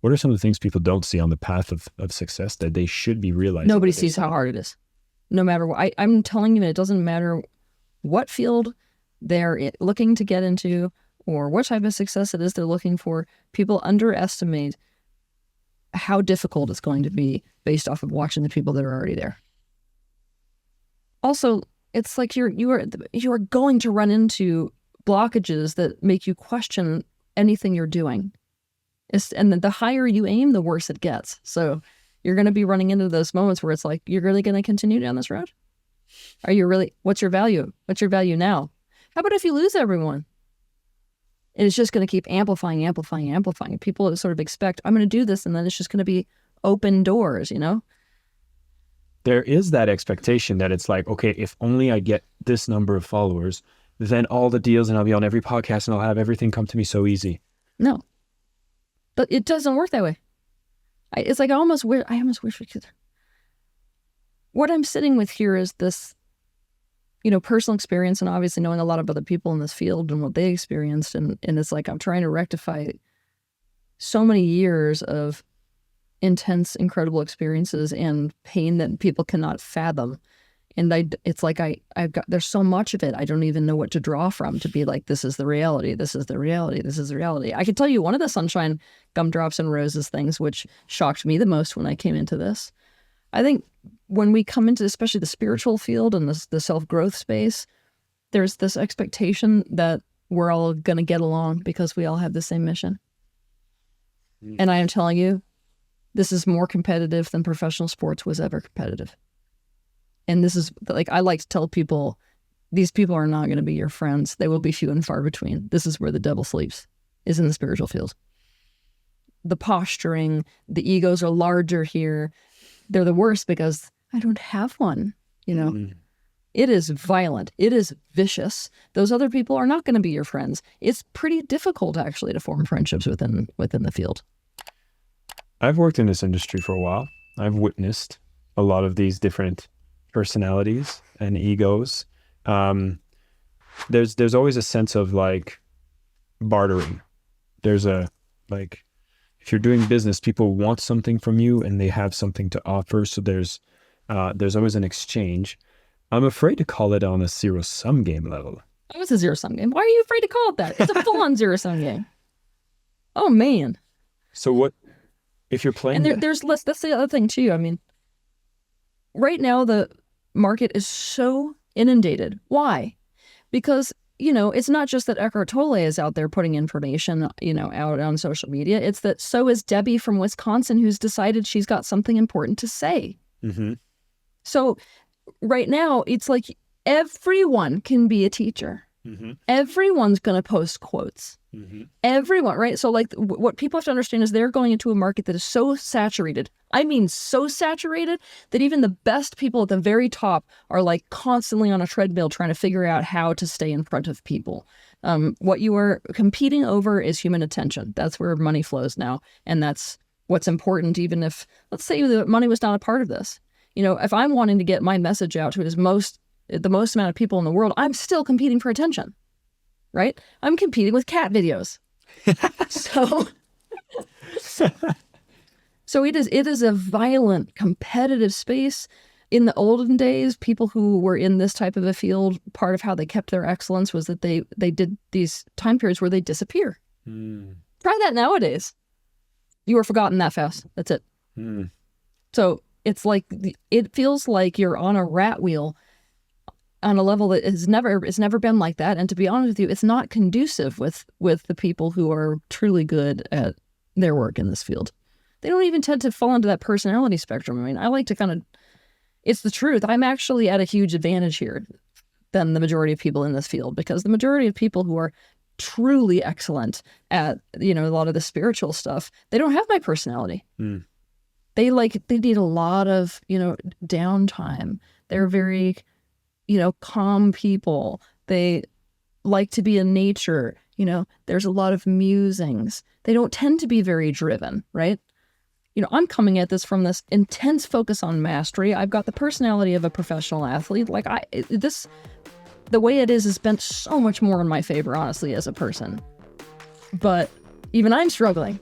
What are some of the things people don't see on the path of success that they should be realizing? Nobody sees how hard it is. No matter what. I'm telling you, it doesn't matter what field they're looking to get into or what type of success it is they're looking for. People underestimate how difficult it's going to be based off of watching the people that are already there. Also, it's like you are going to run into blockages that make you question anything you're doing. And the higher you aim, the worse it gets. So you're going to be running into those moments where it's like, you're really going to continue down this road? Are you really? What's your value? What's your value now? How about if you lose everyone? And it's just going to keep amplifying. People sort of expect, I'm going to do this, and then it's just going to be open doors, you know? There is that expectation that it's like, okay, if only I get this number of followers, then all the deals, and I'll be on every podcast and I'll have everything come to me so easy. No. But it doesn't work that way. It's like I almost wish we could. What I'm sitting with here is this, personal experience, and obviously knowing a lot of other people in this field and what they experienced. And it's like I'm trying to rectify so many years of intense, incredible experiences and pain that people cannot fathom. And it's like there's so much of it, I don't even know what to draw from to be like, this is the reality, this is the reality, this is the reality. I can tell you one of the sunshine, gumdrops, and roses things, which shocked me the most when I came into this. I think when we come into especially the spiritual field and the self-growth space, there's this expectation that we're all going to get along because we all have the same mission. And I am telling you, this is more competitive than professional sports was ever competitive. And this is like, I like to tell people, these people are not going to be your friends. They will be few and far between. This is where the devil sleeps, is in the spiritual field. The posturing, the egos are larger here. They're the worst because I don't have one, It is violent. It is vicious. Those other people are not going to be your friends. It's pretty difficult actually to form friendships within the field. I've worked in this industry for a while. I've witnessed a lot of these different personalities and egos. There's always a sense of like bartering. There's if you're doing business, people want something from you and they have something to offer. So there's always an exchange. I'm afraid to call it on a zero-sum game level. Oh, it's a zero-sum game. Why are you afraid to call it that? It's a full-on zero-sum game. Oh, man. So what, if you're playing... And there's less, that's the other thing too. I mean, right now the market is so inundated. Why? Because, it's not just that Eckhart Tolle is out there putting information, out on social media. It's that so is Debbie from Wisconsin, who's decided she's got something important to say. Mm-hmm. So right now, it's like everyone can be a teacher. Mm-hmm. Everyone's going to post quotes. Mm-hmm. Everyone, right? So like what people have to understand is they're going into a market that is so saturated. I mean, so saturated that even the best people at the very top are like constantly on a treadmill trying to figure out how to stay in front of people. What you are competing over is human attention. That's where money flows now. And that's what's important, even if, let's say the money was not a part of this. If I'm wanting to get my message out to the most amount of people in the world, I'm still competing for attention, right? I'm competing with cat videos. So it is a violent, competitive space. In the olden days, people who were in this type of a field, part of how they kept their excellence was that they did these time periods where they disappear. Try that nowadays. You are forgotten that fast. That's it. So it's like, it feels like you're on a rat wheel on a level that it's never been like that. And to be honest with you, it's not conducive with the people who are truly good at their work in this field. They don't even tend to fall into that personality spectrum. I mean, I like to it's the truth. I'm actually at a huge advantage here than the majority of people in this field, because the majority of people who are truly excellent at, a lot of the spiritual stuff, they don't have my personality. They need a lot of, downtime. They're very, calm people. They like to be in nature. There's a lot of musings. They don't tend to be very driven, right? I'm coming at this from this intense focus on mastery. I've got the personality of a professional athlete. The way it is bent so much more in my favor, honestly, as a person. But even I'm struggling.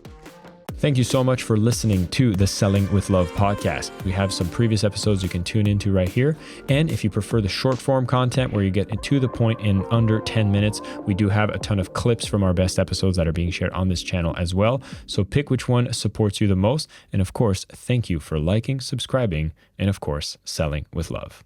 Thank you so much for listening to the Selling with Love podcast. We have some previous episodes you can tune into right here. And if you prefer the short form content where you get to the point in under 10 minutes, we do have a ton of clips from our best episodes that are being shared on this channel as well. So pick which one supports you the most. And of course, thank you for liking, subscribing, and of course, selling with love.